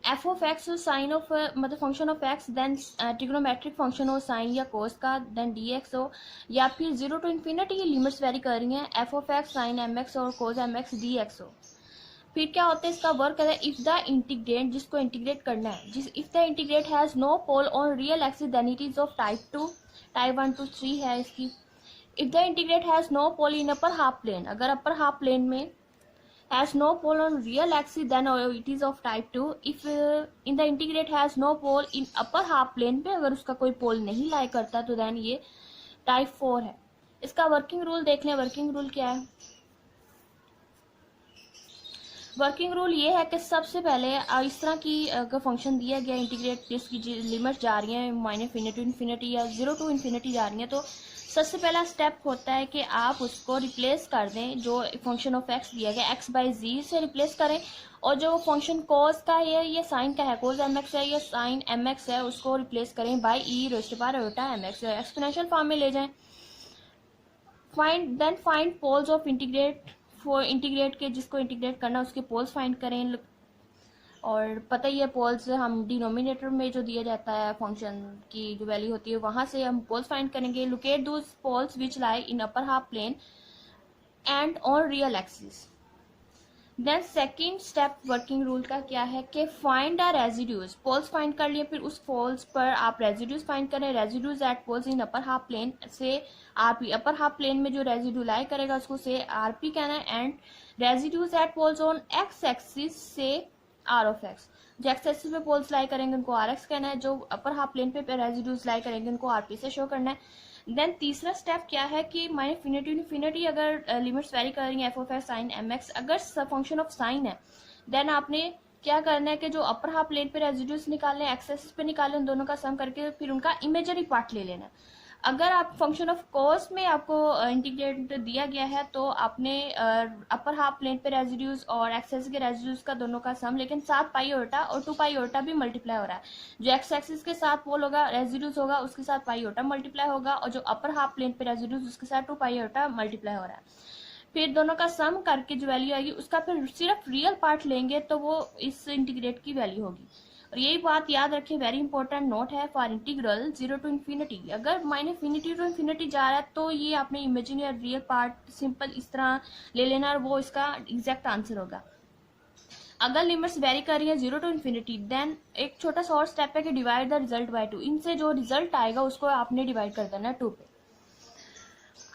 F of x sine of मतलब function of X, then trigonometric function हो sine या cos का, then D X हो, या फिर जीरो टू इन्फिनिटी ये लिमिट्स वेरी कर रही हैं, F of x sine M X और cos M X D X हो। फिर क्या होता है इसका वर्क है, इफ द इंटीग्रेट, जिसको इंटीग्रेट करना है, जिस if the integrate has no pole on real axis then it is of type 2, type 1 to 3 है इसकी। If the integrate has no pole in upper half plane, अगर upper half plane में has no pole on real axis then it is of type 2। if in the integrate has no pole in upper half plane पे अगर उसका कोई पोल नहीं लाई करता तो then ये टाइप 4 है। इसका वर्किंग रूल देख लें। वर्किंग रूल क्या है? वर्किंग रूल ये है कि सबसे पहले इस तरह की अगर फंक्शन दिया गया इंटीग्रेट जिसकी लिमिट जा रही है -∞ टू इन्फिनिटी या 0 टू इन्फिनिटी जा रही है, तो सबसे पहला स्टेप होता है कि आप उसको रिप्लेस कर दें, जो फंक्शन ऑफ एक्स दिया गया एक्स बाई जी से रिप्लेस करें, और जो फंक्शन कोस का है ये साइन का है, कोस एम एक्स है या साइन एम एक्स है, उसको रिप्लेस करें by e raised to power iota m x, exponential form में ले जाएं। Find then find poles of integrate, for integrate के जिसको इंटीग्रेट करना उसके पोल्स फाइंड करें। और पता ही है पोल्स हम डिनोमिनेटर में जो दिया जाता है फंक्शन की जो वैल्यू होती है वहां से हम पोल्स फाइंड करेंगे। Locate those poles which lie in upper half plane and on real axis. Then second step working rule का क्या है कि find the residues. Poles find कर लिए, फिर उस पोल्स पर आप रेजिड्यूज फाइंड करें। Residues at poles in upper half plane से आरपी, अपर हाफ प्लेन में जो रेजिड्यू लाई करेगा उसको से आरपी कहना है। And residues at poles on x axis से आर ऑफ एक्स, जो एक्स एक्सिस पे पोल्स लाई करेंगे उनको आर एक्स कहना है, जो अपर हाफ प्लेन पे रेजिड्यूज लाई करेंगे उनको आरपी से शो करना है। देन तीसरा स्टेप क्या है कि -∞ अगर लिमिट्स वेरी कर रही है f of x sine M x, अगर फंक्शन ऑफ साइन है देन आपने क्या करना है कि जो अपर हाफ प्लेन पे रेजिड्यूज निकालने एक्स एक्सिस पे निकालें, उन दोनों का सम करके फिर उनका इमेजरी पार्ट ले लेना है। अगर आप फंक्शन ऑफ कोस में आपको इंटीग्रेट दिया गया है तो आपने अपर हाफ प्लेन पे रेजिड्यूज और एक्स एक्सिस के रेजिड्यूज का दोनों का सम, लेकिन साथ पाई ओटा और 2 पाई ओटा भी मल्टीप्लाई हो रहा है। जो एक्स एक्सिस के साथ पोल होगा रेजिड्यूज होगा उसके साथ पाई ओटा मल्टीप्लाई होगा, और जो अपर हाफ प्लेन पे रेजिड्यूज उसके साथ 2 पाई ओटा मल्टीप्लाई हो रहा है। फिर दोनों का सम करके जो वैल्यू आएगी उसका फिर सिर्फ रियल पार्ट लेंगे तो वो इस इंटीग्रेट की वैल्यू होगी। और यही बात याद रखें, वेरी इंपॉर्टेंट नोट है फॉर इंटीग्रल 0 टू इन्फिनिटी। अगर -∞ टू इन्फिनिटी जा रहा है तो ये आपने इमेजिनरी और रियल पार्ट सिंपल इस तरह ले लेना और वो इसका एग्जैक्ट आंसर होगा। अगर लिमिट्स वेरी कर रही है 0 टू इन्फिनिटी देन एक छोटा सा और स्टेप है कि डिवाइड द रिजल्ट बाय 2। इनसे जो रिजल्ट आएगा उसको आपने डिवाइड कर देना है 2 पे।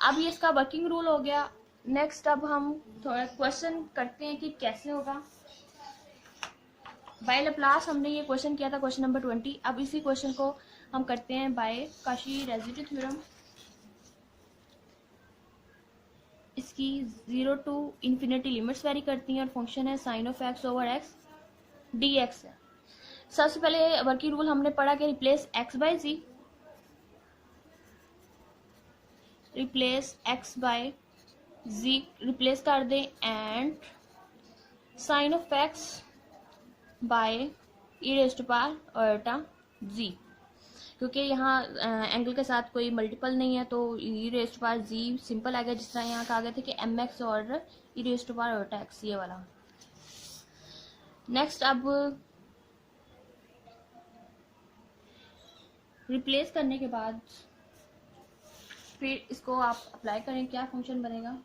अब ये इसका वर्किंग रूल हो गया। नेक्स्ट अब हम थोड़ा क्वेश्चन करते हैं कि कैसे होगा। बाय लैप्लास हमने ये क्वेश्चन किया था, क्वेश्चन नंबर 20। अब इसी क्वेश्चन को हम करते हैं बाय काशी रेसिड्यू थ्योरम। इसकी 0 टू इन्फिनिटी लिमिट्स वेरी करती हैं और फंक्शन है sine of X over x D X है। सबसे पहले वर्किंग रूल हमने पढ़ा कि replace X by z, replace X by z replace कर दें, and sine of X by E raised to power iota z, क्योंकि यहाँ एंगल के साथ कोई मल्टीपल नहीं है तो E raised to power z simple आ गया, जिस तरह यहाँ कहा गया था कि एम एक्स और E raised to power iota X ये वाला। नेक्स्ट अब रिप्लेस करने के बाद फिर इसको आप अप्लाई करें, क्या फंक्शन बनेगा।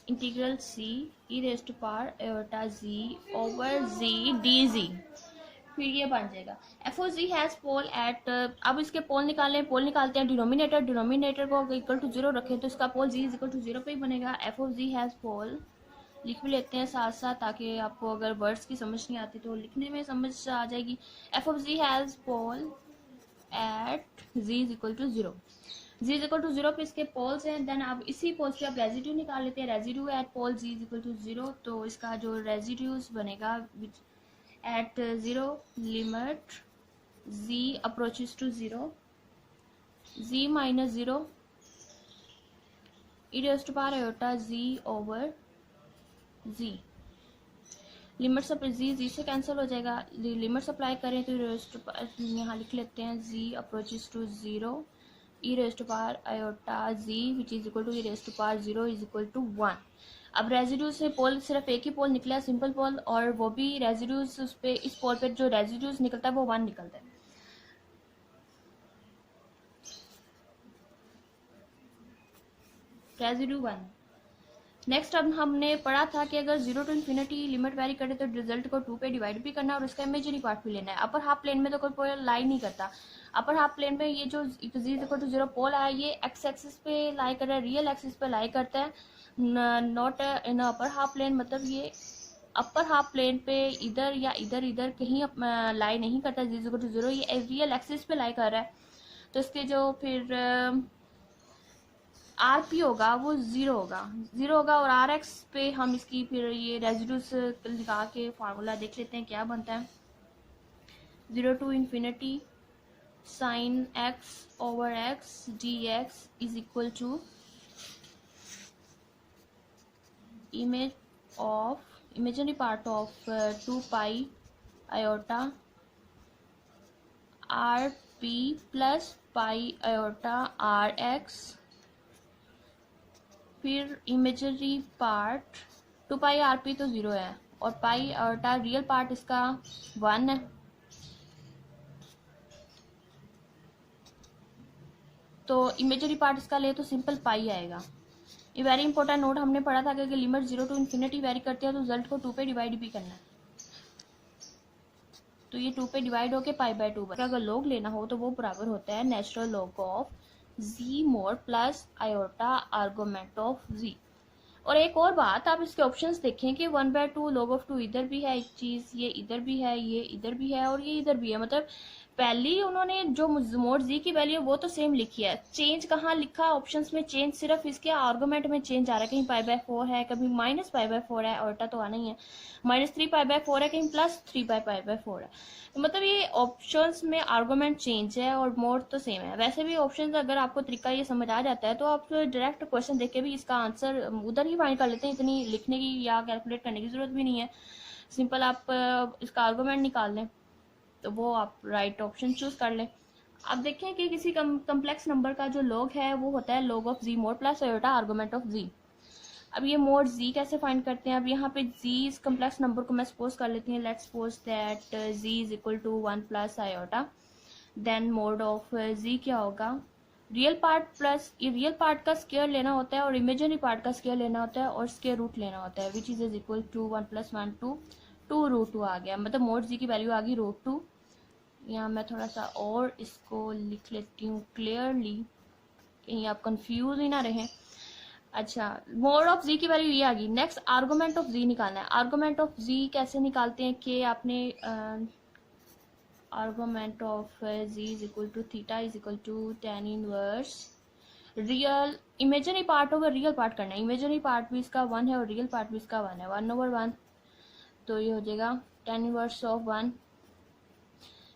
Integral c e raised to power iota z over z d z, फिर ये बन जाएगा f o z has pole at. अब इसके पोल निकालें, पोल निकालते हैं डिनोमिनेटर को इक्वल टू 0 रखें तो इसका पोल जी इज इक्वल टू 0 पे ही बनेगा। एफ ओ जी हैज पोल लिख भी लेते हैं साथ साथ ताकि आपको अगर वर्ड्स की समझ नहीं आती तो लिखने में समझ आ जाएगी। F of z has pole at z is equal to 0, z is equal to 0 पे इसके पोल्स हैं। देन आप इसी पोल्स पे आप रेजिड्यू निकाल लेते हैं, residue at pole z is equal to 0, तो इसका जो रेजिड्यूज बनेगा at 0 limit z approaches to 0 z minus 0 E raised to power iota z over z. Limits z से कैंसिल हो जाएगा, लिमिट्स अप्लाई करें तो यहाँ लिख लेते हैं z approaches to 0 E raise to power iota z which is equal to E raise to power 0 is equal to 1। अब रेजिड्यूज से पोल सिर्फ एक ही पोल निकला है, सिंपल पोल, और वो भी रेजिड्यूज उस पे, इस पोल पे जो रेजिड्यूज निकलता है वो 1 निकलता है। रेजिड्यू 1। नेक्स्ट अब हमने पढ़ा था कि अगर 0 टू इन्फिनिटी लिमिट वेरी करे तो रिजल्ट को 2 पे डिवाइड भी करना है और इसका इमेजिनरी पार्ट भी लेना है। अपर हाफ प्लेन में तो कोई पोल लाई नहीं करता। अपर हाफ प्लेन में ये जो z=0 पोल है ये एक्स एक्सिस पे लाई कर रहा है, रियल एक्सिस पे लाई करता है, not in upper half plane. मतलब ये अपर हाफ प्लेन पे इधर या इधर इधर कहीं लाई नहीं करता z=0, ये रियल एक्सिस पे लाई कर रहा है। तो इसके जो फिर आरपी होगा वो 0 होगा और आर एक्स पे हम इसकी फिर ये रेजिड्यूस लगा के फार्मूला देख लेते हैं क्या बनता है। 0 to infinity sine x over x D x is equal to imaginary part of 2 pi iota R P plus pi iota R x, फिर imagery part 2 pi R P तो 0 है और पाई आयोटा रियल पार्ट इसका 1 है। तो imagery part इसका ले तो सिंपल पाई आएगा। ये वेरी इंपॉर्टेंट नोट हमने पढ़ा था कि लिमिट 0 टू इन्फिनिटी वेरी करती है तो रिजल्ट को 2 पे डिवाइड भी करना है। तो ये 2 पे डिवाइड होके π/2 अगर लॉग लेना हो तो वो बराबर होता है natural log of z mode plus iota argument of z। और एक और बात, आप इसके ऑप्शंस देखें कि 1/2 log ऑफ 2 इधर भी है एक चीज, ये इधर भी है, ये इधर भी है और ये इधर भी है। मतलब पहली उन्होंने जो मोड z की वैल्यू वो तो सेम लिखी है, चेंज कहाँ लिखा ऑप्शंस में, चेंज सिर्फ इसके आर्गुमेंट में चेंज आ रहा है, कहीं π/4 है, कभी -π/4 है, आयोटा तो आना ही है, -3π/4 है, कहीं +3π/4 है। मतलब ये ऑप्शंस में आर्गुमेंट चेंज है और मोड तो सेम है। वैसे भी ऑप्शंस अगर आपको तरीका ये समझ आ जाता है तो आप डायरेक्ट क्वेश्चन देख के भी इसका आंसर उधर ही फाइंड कर लेते हैं, इतनी लिखने की या कैलकुलेट करने की जरूरत भी नहीं है। सिंपल आप इसका आर्गुमेंट निकाल लें तो वो आप राइट ऑप्शन चूज कर लें। अब देखें कि किसी कम्प्लेक्स नंबर का जो लॉग है वो होता है log of z mode plus iota argument of z। अब ये मोड z कैसे फाइंड करते हैं, अब यहाँ पे z इस कम्प्लेक्स नंबर को मैं सपोज कर लेती हूँ, let's suppose that z is equal to 1 plus iota, then mod of z क्या होगा, रियल पार्ट प्लस ये रियल पार्ट का स्क्वायर लेना होता है और इमेजिनरी पार्ट का स्क्वायर लेना होता है और स्क्वायर रूट लेना होता है, विच इज इक्वल टू 1 + 1 2 √2 आ गया। मतलब मोड z की वैल्यू आ गई √2। यहाँ मैं थोड़ा सा और इसको लिख लेती हूँ क्लियरली, कहीं आप कंफ्यूज ही ना रहें। अच्छा, मोड ऑफ z की वैल्यू ये आ गई। नेक्स्ट आर्गुमेंट ऑफ z निकालना है। आर्गुमेंट ऑफ z कैसे निकालते हैं कि आपने argument of z is equal to theta is equal to tan inverse real imaginary part over real part करना है। इमेजिनरी पार्ट भी इसका 1 है और रियल पार्ट भी इसका 1 है, 1/1। तो ये हो जाएगा tan inverse of 1।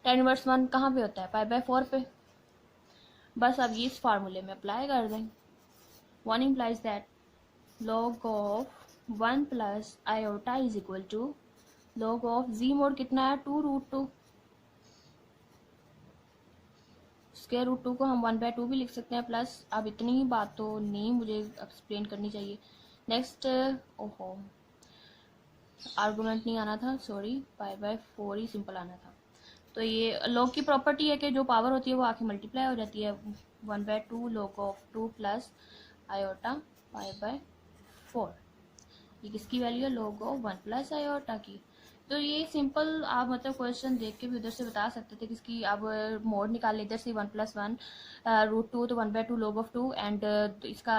tan inverse 1 कहाँ पे होता है, π/4 पे। बस अब ये इस फार्मूले में अप्लाई कर दें। 1 implies that log of 1 plus iota is equal to log of z mode कितना है 2√2। स्क्वायर रूट 2 को हम 1/2 भी लिख सकते हैं प्लस। अब इतनी ही बात तो नहीं मुझे एक्सप्लेन करनी चाहिए। नेक्स्ट, ओहो आर्गुमेंट नहीं आना था, सॉरी, π/4 ही सिंपल आना था। तो ये लॉग की प्रॉपर्टी है कि जो पावर होती है वो आके मल्टीप्लाई हो जाती है। 1/2 log ऑफ 2 प्लस आयोटा π/4, ये किसकी वैल्यू है, log ऑफ 1 प्लस आयोटा की। तो ये सिंपल आप मतलब क्वेश्चन देख के भी उधर से बता सकते थे किसकी। अब मोड निकाल ले इधर से 1 + 1 √2 तो 1/2 log ऑफ 2 एंड इसका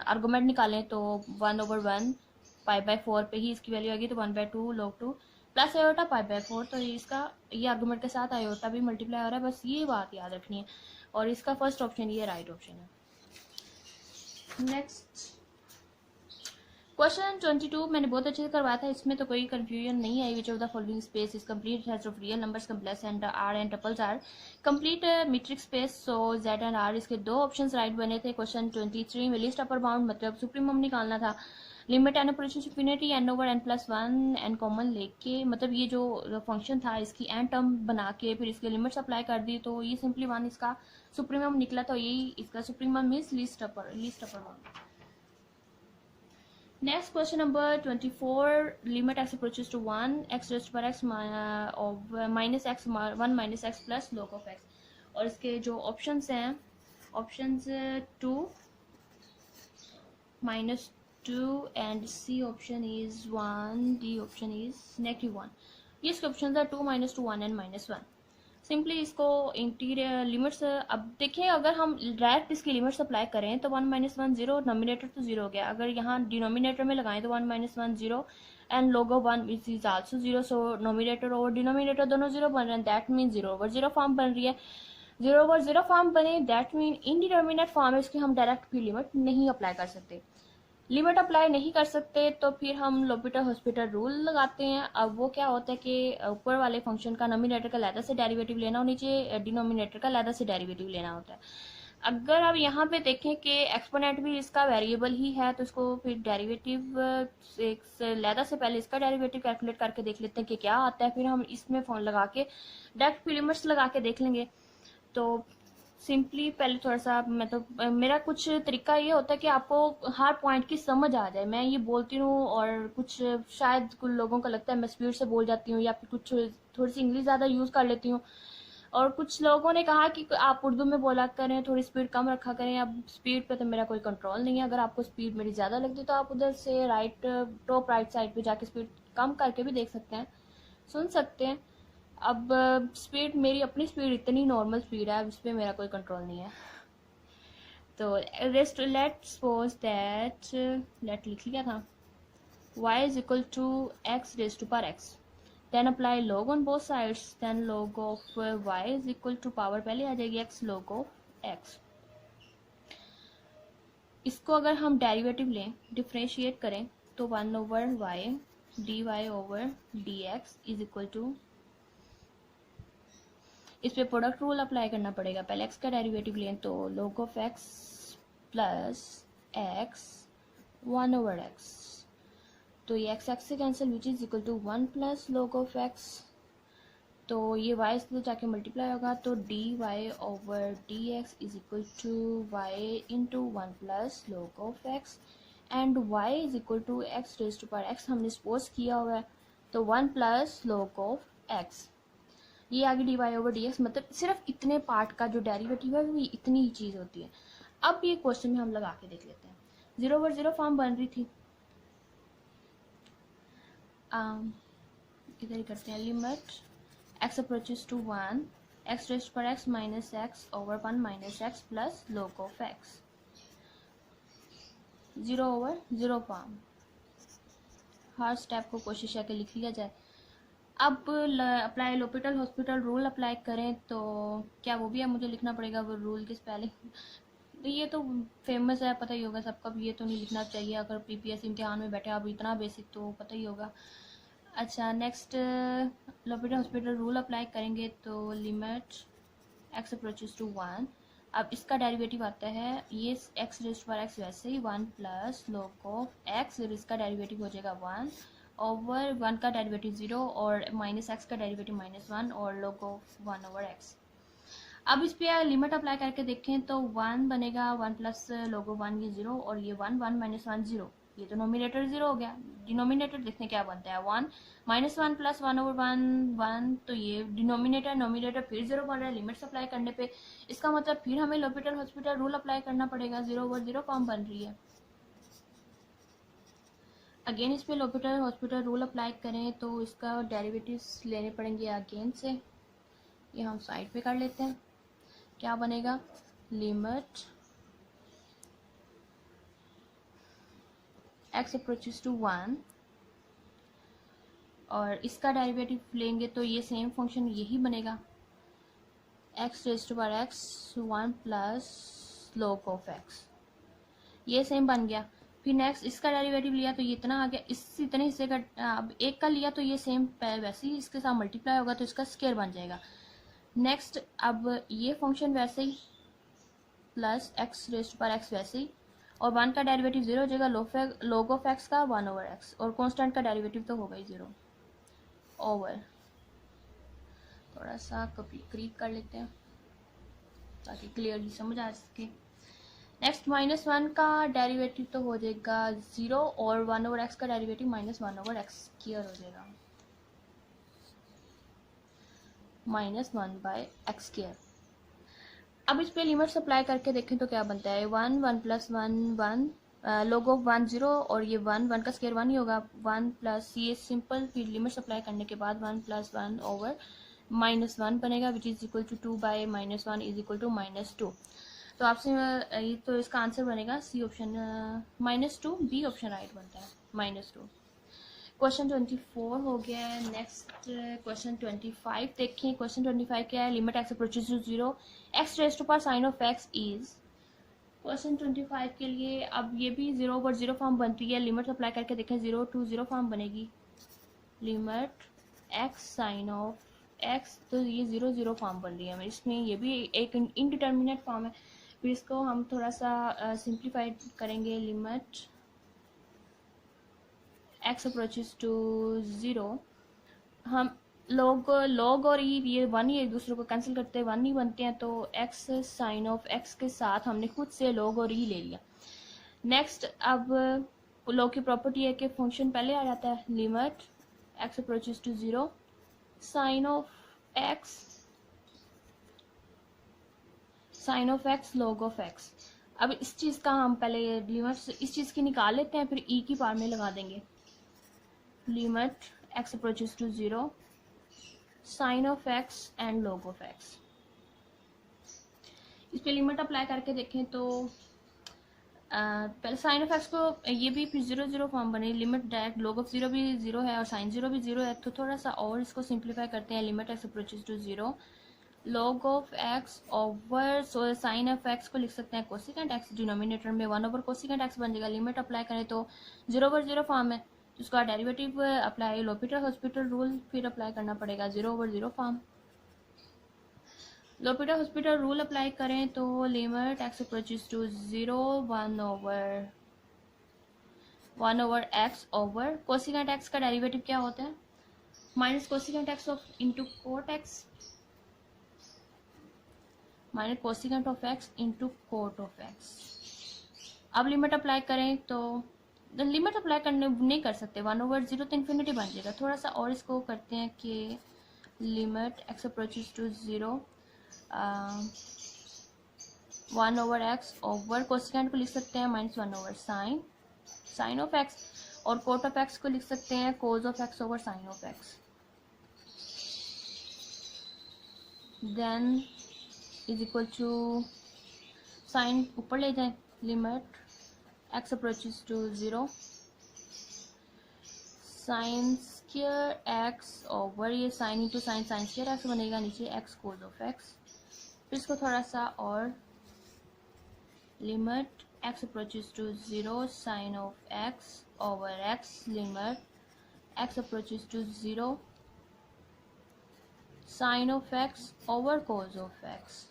आर्गुमेंट निकालें तो 1/1 π/4 पे ही इसकी वैल्यू आएगी, तो 1/2 log 2 प्लस आयोटा π/4। तो इसका ये आर्गुमेंट के साथ आयोटा भी मल्टीप्लाई हो रहा है, बस ये बात याद रखनी है। और इसका फर्स्ट ऑप्शन ये राइट ऑप्शन है। नेक्स्ट क्वेश्चन 22 मैंने बहुत अच्छे से करवाया था, इसमें तो कोई कंफ्यूजन नहीं आई। Which of the following space is complete has of real numbers complex and R and triples R complete metric space, so Z and R. इसके दो ऑप्शंस राइट बने थे। क्वेश्चन 23 में लिस्ट अपर बाउंड मतलब supremum निकालना था। Limit N approaches infinity N over N plus one N common लेके, मतलब ये जो फंक्शन था इसकी एन टर्म बना के फिर इसके लिमिट्स अप्लाई कर दी, तो ये सिंपली वन इसका सुप्रीमम निकला, तो यही इसका supremum means least upper one. Next question number 24, limit x approaches to 1 x raised to power x of minus x 1 minus x plus log of x। और इसके जो ऑप्शंस हैं, options 2 -2 and c option is 1, d option is -1। ये इसके option है 2 -2 1 and -1। Simply इसको interior limits, अब देखिए अगर हम डायरेक्ट इसकी लिमिट्स अप्लाई करें तो 1 - 1 0, नॉमिनेटर तो 0 हो गया। अगर यहाँ डिनोमिनेटर में लगाएं तो 1 - 1 0 and log of 1 is also 0, so nominator और डिनोमिनेटर दोनों 0 बन रहे हैं, दैट मीन 0 ओवर 0 फॉर्म बन रही है। 0 ओवर 0 फॉर्म बने दैट मीन इनडिटर्मिनेट फॉर्म है, इसकी हम डायरेक्ट भी लिमिट नहीं अप्लाई कर सकते। लिमिट अप्लाई नहीं कर सकते तो फिर हम लोपिटल हॉस्पिटल रूल लगाते हैं। अब वो क्या होता है कि ऊपर वाले फंक्शन का नॉमिनेटर का अलग से डेरिवेटिव लेना और नीचे डिनोमिनेटर का अलग से डेरिवेटिव लेना होता है। अगर आप यहाँ पे देखें कि एक्सपोनेंट भी इसका वेरिएबल ही है तो इसको फिर डेरिवेटिव लैदा से पहले इसका डेरिवेटिव कैलकुलेट करके देख लेते हैं कि क्या आता है, फिर हम इसमें फोन लगा के डायरेक्ट लिमिट्स लगा के देख लेंगे। तो सिंपली पहले थोड़ा सा मतलब मेरा कुछ तरीका ये होता है कि आपको हर पॉइंट की समझ आ जाए। मैं ये बोलती हूँ और कुछ शायद कुछ लोगों को लगता है मैं स्पीड से बोल जाती हूँ या फिर कुछ थोड़ी सी इंग्लिश ज़्यादा यूज़ कर लेती हूँ, और कुछ लोगों ने कहा कि आप उर्दू में बोला करें, थोड़ी स्पीड कम रखा करें। अब स्पीड पे तो मेरा कोई कंट्रोल नहीं है, अगर आपको स्पीड मेरी ज़्यादा लगती तो आप उधर से टॉप राइट साइड पे जाके स्पीड कम करके भी देख सकते हैं, सुन सकते हैं। अब स्पीड मेरी अपनी स्पीड इतनी नॉर्मल स्पीड है, अब इस पर मेरा कोई कंट्रोल नहीं है। तो लेट सपोज दैट लेट लिख लिया था y is equal to x raised to power x, then apply log on both sides, then log of y is equal to power पहले आ जाएगी x log of x। इसको अगर हम derivative लें, differentiate करें तो 1 over y dy over dx is equal to, इस पे प्रोडक्ट रूल अप्लाई करना पड़ेगा। पहले x का डेरिवेटिव लें तो log of x plus x 1 over x, तो ये x से cancel which is equal to 1 plus log of x, तो ये y से जाके मल्टीप्लाई होगा तो dy over dx is equal to y into 1 plus log of x and y is equal to x raise to power x हमने suppose किया हुआ है, तो 1 प्लस log of x, ये आगे d y over d x, मतलब सिर्फ इतने पार्ट का जो डेरिवेटिव है वो इतनी ही चीज़ होती है। अब ये क्वेश्चन में हम लगा के देख लेते हैं। 0 ओवर 0 फॉर्म बन रही थी, इधर ही करते हैं। Limit x approaches to 1 x raised पर x minus x over 1 minus x plus log of x, 0 over 0 form. हर स्टेप को कोशिश करके लिख लिया जाए। अब apply L'Hopital hospital rule apply करें तो क्या वो भी है, मुझे लिखना पड़ेगा वो रूल की स्पेलिंग, तो ये तो फेमस है, पता ही होगा सबका, भी ये तो नहीं लिखना चाहिए। अगर पीपीएससी इम्तिहान में बैठे आप इतना बेसिक तो पता ही होगा। अच्छा, नेक्स्ट लोपिटल हॉस्पिटल रूल अप्लाई करेंगे तो लिमिट x अप्रोचेस टू 1, अब इसका डेरिवेटिव आता है ये x रेज्ड पर x वैसे ही 1 प्लस log ऑफ x, और इसका डेरिवेटिव हो जाएगा 1 ओवर 1 का डेरिवेटिव 0 और माइनस एक्स का डेरिवेटिव -1 और log ऑफ 1 ओवर x। अब इस पे लिमिट अप्लाई करके देखें तो 1 बनेगा 1 प्लस log ऑफ 1 ये 0 और ये 1 1 माइनस 1 0, ये तो नोमिनेटर 0 हो गया। डिनोमिनेटर देखने क्या बनता है 1 -1 प्लस 1 ओवर 1 1, तो ये नोमिनेटर फिर 0 बन रहा है लिमिट्स अप्लाई करने पे। इसका मतलब फिर हमें लोपिटल हॉस्पिटल रूल अप्लाई करना पड़ेगा, 0 ओवर 0 फॉर्म बन रही है। अगेन इस पे लोपिटल हॉस्पिटल रूल अप्लाई करें तो इसका डेरिवेटिव्स लेने पड़ेंगे अगेन से, ये हम साइड पे कर लेते हैं। क्या बनेगा, लिमिट x अप्रोचेस टू 1 और इसका डेरिवेटिव लेंगे तो ये सेम फंक्शन यही बनेगा, x raised to power x 1 plus log of x, ये सेम बन गया। फिर नेक्स्ट इसका डेरिवेटिव लिया तो ये इतना आ गया, इस इतने हिस्से का अब एक का लिया तो ये सेम वैसे ही इसके साथ मल्टीप्लाई होगा तो इसका स्क्वायर बन जाएगा। नेक्स्ट अब ये फंक्शन वैसे ही प्लस x रेज्ड पर x वैसे ही, और 1 का डेरिवेटिव 0 हो जाएगा, log ऑफ x का 1/x, और कांस्टेंट का डेरिवेटिव तो होगा ही 0 ओवर। थोड़ा सा क्रीप कर लेते हैं ताकि क्लियरली समझ आ सके। नेक्स्ट -1 का डेरिवेटिव तो हो जाएगा 0, और 1/x का डेरिवेटिव -1/x² हो जाएगा, -1/x²। अब इस पे लिमिट अप्लाई करके देखें तो क्या बनता है, 1 1 + 1 1, log ऑफ 1 0, और ये 1 का स्क्वायर 1 ही होगा, 1 प्लस ये सिंपल, फिर लिमिट अप्लाई करने के बाद 1 + 1 ओवर -1 बनेगा, which is equal to 2/-1 is equal to -2। तो आपसे ये तो इसका आंसर बनेगा c option, -2, b option right बनता है, -2। क्वेश्चन 24 हो गया है। नेक्स्ट क्वेश्चन 25 देखें। क्वेश्चन 25 क्या है, limit x approaches to 0, x raised to power sine of x is. Question 25 के लिए अब ये भी 0/0 फॉर्म बनती है, लिमिट अप्लाई करके देखें 0 to 0 फॉर्म बनेगी, limit x sine of x, तो ये 0 0 फॉर्म बन रही है। इसमें ये भी एक इनडिटर्मिनेट फॉर्म है, फिर इसको हम थोड़ा सा सिंप्लीफाइड करेंगे, लिमिट x अप्रोचेस टू 0, हम log और ये 1 ही एक दूसरे को कैंसिल करते हैं, 1 ही बनते हैं, तो x साइन ऑफ x के साथ हमने खुद से log और e ले लिया। नेक्स्ट अब log की प्रॉपर्टी है कि फंक्शन पहले आ जाता है, limit x approaches to 0 sine of x log of x। अब इस चीज़ का हम पहले लिमिट इस चीज़ की निकाल लेते हैं, फिर e की पावर में लगा देंगे, limit x approaches to 0 sine of x and log of x। इस पे लिमिट अप्लाई करके देखें तो पहले साइन ऑफ x को ये भी फिर 0 0 फॉर्म बने, लिमिट डायरेक्ट log ऑफ 0 भी 0 है और साइन 0 भी 0 है, तो थोड़ा सा और इसको सिंप्लीफाई करते हैं, limit x approaches to 0 log of x over, so sine of x को लिख सकते हैं कोसिकेंट x, डिनोमिनेटर में 1 ओवर कोसिकेंट x बन जाएगा। लिमिट अप्लाई करें तो 0/0 फॉर्म है, उसका derivative apply L'Hopital hospital rule फिर अप्लाई करना पड़ेगा, 0/0 form. L'Hopital hospital rule apply करें तो limit x approaches to 0 1 over x over cosecant x का डेरिवेटिव क्या होता है, minus cosecant x of into cot x, minus cosecant of x into cot of x। अब limit apply करें तो limit apply करने नहीं कर सकते, 1/0 तो इन्फिनिटी बन जाएगा। थोड़ा सा और इसको करते हैं कि limit x approaches to 0 1 over x over cosecant को लिख सकते हैं -1 ओवर साइन ऑफ x, और कोट ऑफ x को लिख सकते हैं cos of x over sine of x। Then is equal to sine ऊपर ले जाएं, limit x approaches to 0 sine square x over ये sine into sine square x बनेगा, नीचे x कोज ऑफ x। फिर इसको थोड़ा सा और, limit x approaches to 0 sine of x over x, limit x approaches to 0 sine of x over cos of x।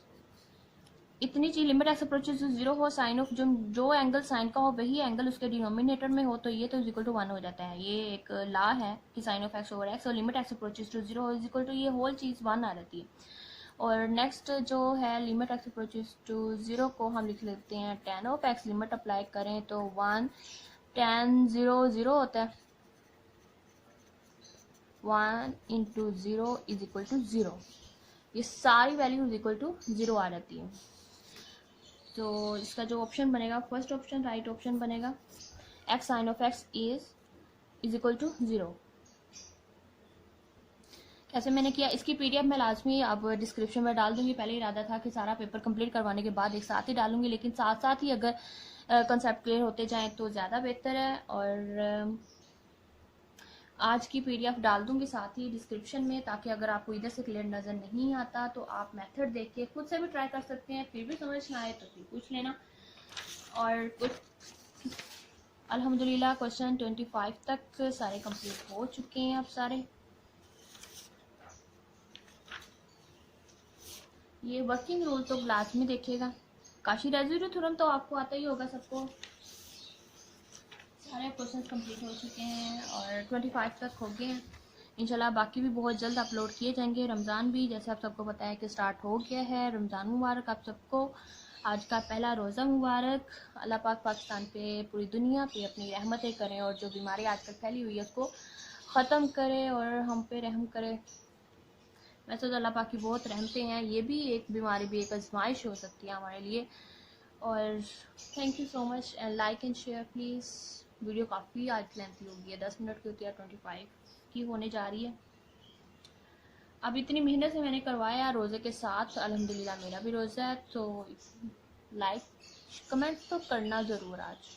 इतनी चीज, लिमिट x अप्रोचेस टू 0 हो, साइन ऑफ जो एंगल साइन का हो वही एंगल उसके डिनोमिनेटर में हो, तो ये तो इक्वल टू 1 हो जाता है। ये एक लॉ है कि sine of x over x, और limit x approaches to 0 is equal to ये होल चीज़ 1 आ जाती है। और नेक्स्ट जो है लिमिट x अप्रोचेस टू 0 को हम लिख लेते हैं tan of x, limit apply करें तो 1 tan 0 0 होता है, 1 इंटू 0 इज इक्वल टू 0, ये सारी वैल्यू इज इक्वल टू 0 आ जाती है। तो इसका जो ऑप्शन बनेगा, फर्स्ट ऑप्शन राइट ऑप्शन बनेगा, x sine of x is equal to 0। कैसे मैंने किया, इसकी पीडीएफ मैं लाजमी अब डिस्क्रिप्शन में डाल दूंगी। पहले इरादा था कि सारा पेपर कंप्लीट करवाने के बाद एक साथ ही डालूंगी, लेकिन साथ साथ ही अगर कंसेप्ट क्लियर होते जाएं तो ज़्यादा बेहतर है। और आज की पीडीएफ डाल दूंगी साथ ही डिस्क्रिप्शन में, ताकि अगर आपको इधर से क्लियर नज़र नहीं आता तो आप मेथड देख के खुद से भी ट्राई कर सकते हैं, फिर भी समझ ना आए तो फिर पूछ लेना। और कुछ अल्हम्दुलिल्लाह क्वेश्चन 25 तक सारे कंप्लीट हो चुके हैं अब सारे। ये वर्किंग रूल तो लाजमी देखिएगा, काशी रेज़िड्यू थ्योरम तो आपको आता ही होगा सबको, सारे क्वेश्चंस कंप्लीट हो चुके हैं और 25 तक हो गए हैं। इंशाल्लाह बाकी भी बहुत जल्द अपलोड किए जाएंगे। रमज़ान भी जैसे आप सबको पता है कि स्टार्ट हो गया है। रमज़ान मुबारक आप सबको, आज का पहला रोज़ा मुबारक। अल्लाह पाक पाकिस्तान पे, पूरी दुनिया पे अपनी रहमतें करें और जो बीमारी आजकल फैली हुई है उसको ख़त्म करे और हम पे रहम करे। वैसे तो अल्लाह पाक की बहुत रहमतें हैं, ये भी एक बीमारी भी एक आजमाइश हो सकती है हमारे लिए। और thank you so much and like and share please. Video काफ़ी आज लेंथी हो गई है, 10 मिनट की होती है, 25 की होने जा रही है। अब इतनी मेहनत से मैंने करवाया रोज़े के साथ, अल्हम्दुलिल्लाह मेरा भी रोज़ा है, तो लाइक कमेंट तो करना ज़रूर आज।